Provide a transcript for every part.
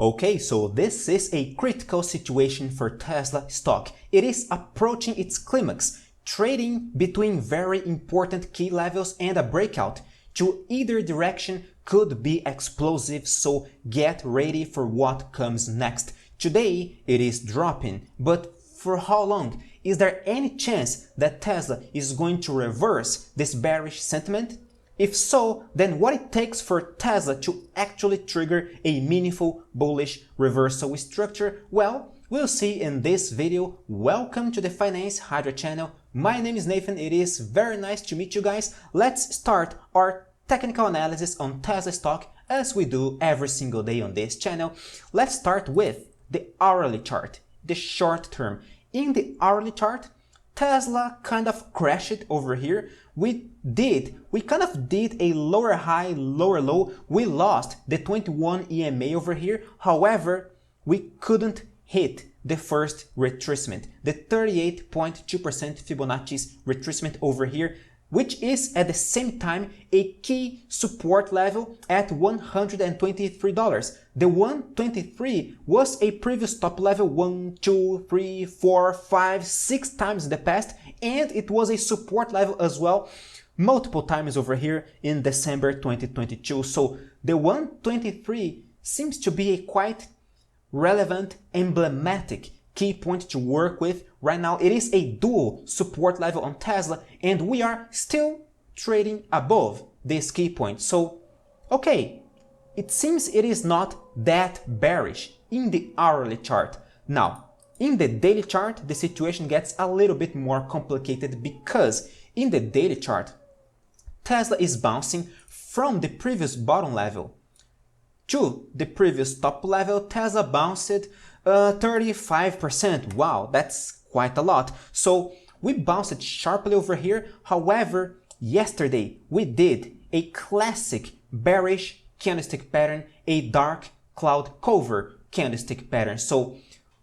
Okay, so this is a critical situation for Tesla stock. It is approaching its climax, trading between very important key levels and a breakout. To either direction could be explosive, so get ready for what comes next. Today it is dropping, but for how long? Is there any chance that Tesla is going to reverse this bearish sentiment? If so, then what it takes for Tesla to actually trigger a meaningful bullish reversal structure? Well, we'll see in this video. Welcome to the Finance Hydra channel. My name is Nathan. It is very nice to meet you guys. Let's start our technical analysis on Tesla stock as we do every single day on this channel. Let's start with the hourly chart, the short term. In the hourly chart, Tesla kind of crashed over here. We kind of did a lower high, lower low. We lost the 21 EMA over here. However, we couldn't hit the first retracement, the 38.2% Fibonacci's retracement over here, which is at the same time a key support level at $123. The 123 was a previous top level 1, 2, 3, 4, 5, 6 times in the past, and it was a support level as well multiple times over here in December 2022. So the 123 seems to be a quite relevant, emblematic key point to work with right now. It is a dual support level on Tesla, and we are still trading above this key point. So, okay, it seems it is not that bearish in the hourly chart. Now, in the daily chart, the situation gets a little bit more complicated because in the daily chart, Tesla is bouncing from the previous bottom level to the previous top level. Tesla bounced 35%. Wow, that's quite a lot. So we bounced sharply over here. However, yesterday we did a classic bearish candlestick pattern, a dark cloud cover candlestick pattern. So,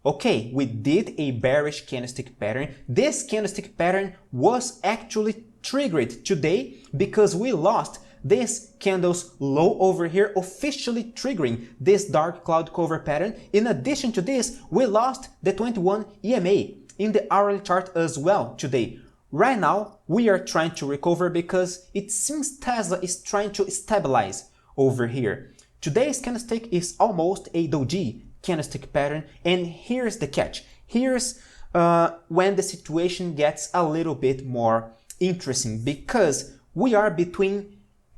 okay, we did a bearish candlestick pattern. This candlestick pattern was actually triggered today because we lost this candle's low over here, officially triggering this dark cloud cover pattern. In addition to this, we lost the 21 EMA in the hourly chart as well today. Right now, we are trying to recover because it seems Tesla is trying to stabilize over here. Today's candlestick is almost a doji candlestick pattern, and here's the catch. Here's when the situation gets a little bit more interesting because we are between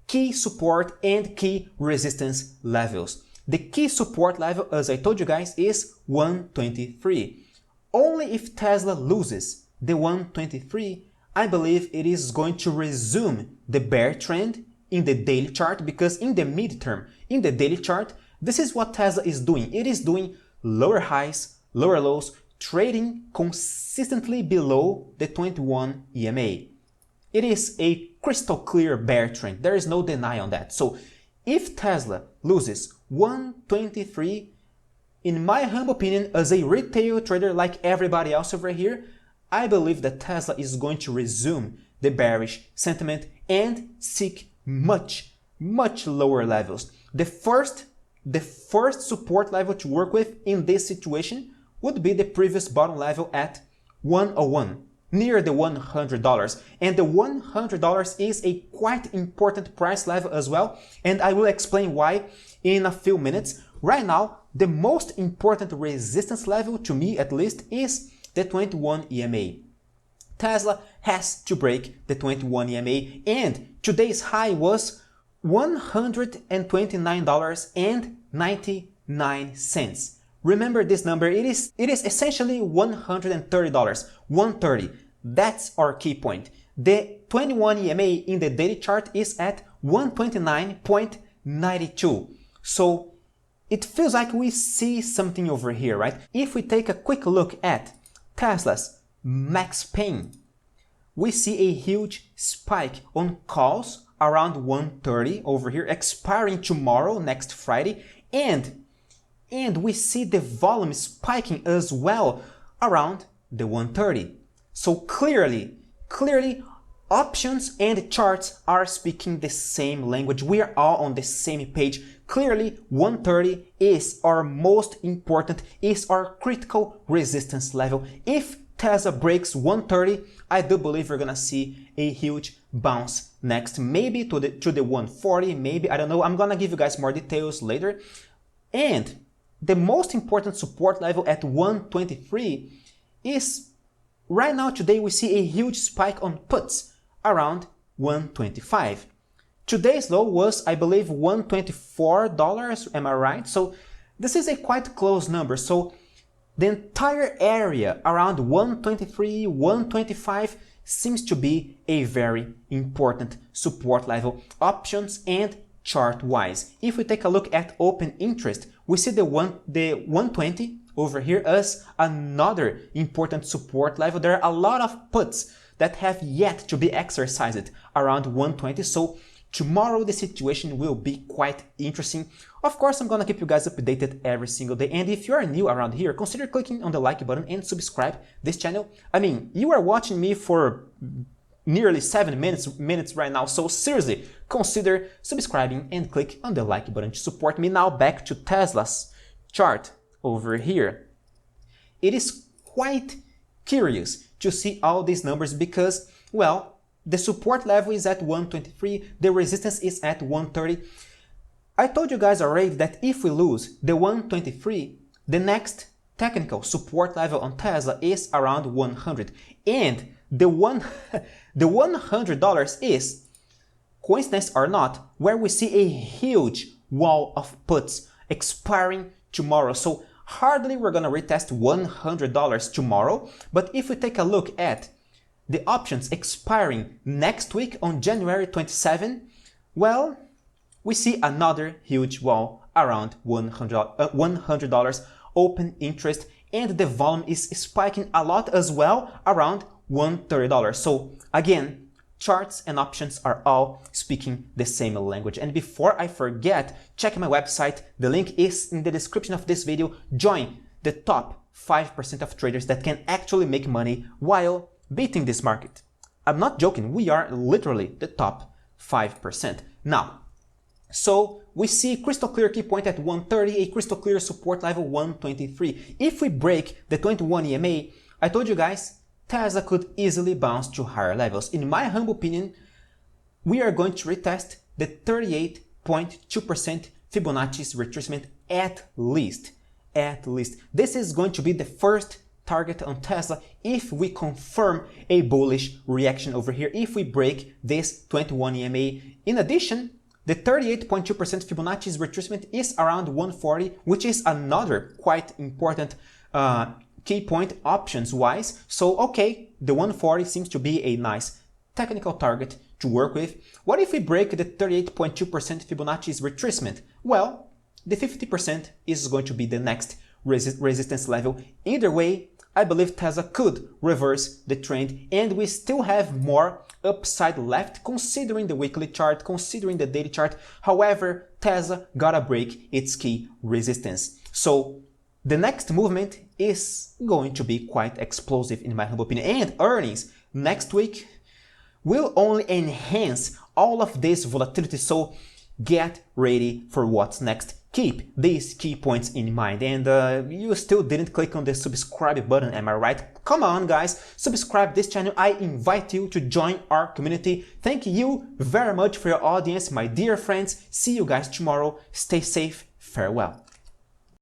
key support and key resistance levels. The key support level, as I told you guys, is 123. Only if Tesla loses the 123, I believe it is going to resume the bear trend in the daily chart, because in the midterm, in the daily chart, this is what Tesla is doing. It is doing lower highs, lower lows, trading consistently below the 21 EMA. It is a crystal clear bear trend. There is no deny on that. So if Tesla loses 123, in my humble opinion, as a retail trader like everybody else over here, I believe that Tesla is going to resume the bearish sentiment and seek much lower levels. The first support level to work with in this situation would be the previous bottom level at 101. Near the $100, and the $100 is a quite important price level as well, and I will explain why in a few minutes. Right now, the most important resistance level, to me at least, is the 21 EMA. Tesla has to break the 21 EMA, and today's high was $129.99. Remember this number, it is essentially $130, 130. That's our key point. The 21 EMA in the daily chart is at 129.92. So it feels like we see something over here, right? If we take a quick look at Tesla's max pain, we see a huge spike on calls around 130 over here, expiring tomorrow, next Friday, and we see the volume spiking as well around the 130. So clearly, options and charts are speaking the same language. We are all on the same page. clearly 130 is our most important, is our critical resistance level. If Tesla breaks 130, I do believe we're gonna see a huge bounce next, maybe to the 140, maybe, I don't know. I'm gonna give you guys more details later. And the most important support level at 123 is right now. Today we see a huge spike on puts around 125. Today's low was, I believe, $124, am I right? So this is a quite close number. So the entire area around 123, 125 seems to be a very important support level, options and chart-wise. If we take a look at open interest, we see the 120 over here as another important support level. There are a lot of puts that have yet to be exercised around 120. So tomorrow the situation will be quite interesting. Of course, I'm gonna keep you guys updated every single day. And if you are new around here, consider clicking on the like button and subscribe this channel. I mean, you are watching me for nearly 7 minutes right now. So seriously, consider subscribing and click on the like button to support me. Now back to Tesla's chart over here. It is quite curious to see all these numbers because, well, the support level is at 123, the resistance is at 130. I told you guys already that if we lose the 123, the next technical support level on Tesla is around 100. And the $100 is, coincidence or not, where we see a huge wall of puts expiring tomorrow. So hardly we're gonna retest $100 tomorrow. But if we take a look at the options expiring next week on January 27, well, we see another huge wall around $100 open interest, and the volume is spiking a lot as well, around $130. So again, charts and options are all speaking the same language. And before I forget, check my website. The link is in the description of this video. Join the top 5% of traders that can actually make money while beating this market. I'm not joking. We are literally the top 5%. Now, so we see crystal clear key point at 130, a crystal clear support level 123. If we break the 21 EMA, I told you guys, Tesla could easily bounce to higher levels. In my humble opinion, we are going to retest the 38.2% Fibonacci's retracement at least. This is going to be the first target on Tesla if we confirm a bullish reaction over here, if we break this 21 EMA. In addition, the 38.2% Fibonacci's retracement is around 140, which is another quite important key point options wise. So okay, the 140 seems to be a nice technical target to work with. What if we break the 38.2% Fibonacci's retracement? Well, the 50% is going to be the next resistance level. Either way, I believe Tesla could reverse the trend, and we still have more upside left considering the weekly chart, considering the daily chart. However, Tesla gotta break its key resistance. So the next movement is going to be quite explosive in my humble opinion, and earnings next week will only enhance all of this volatility. So get ready for what's next. Keep these key points in mind. And you still didn't click on the subscribe button, am I right? Come on guys, subscribe this channel. I invite you to join our community. Thank you very much for your audience, my dear friends. See you guys tomorrow. Stay safe. Farewell.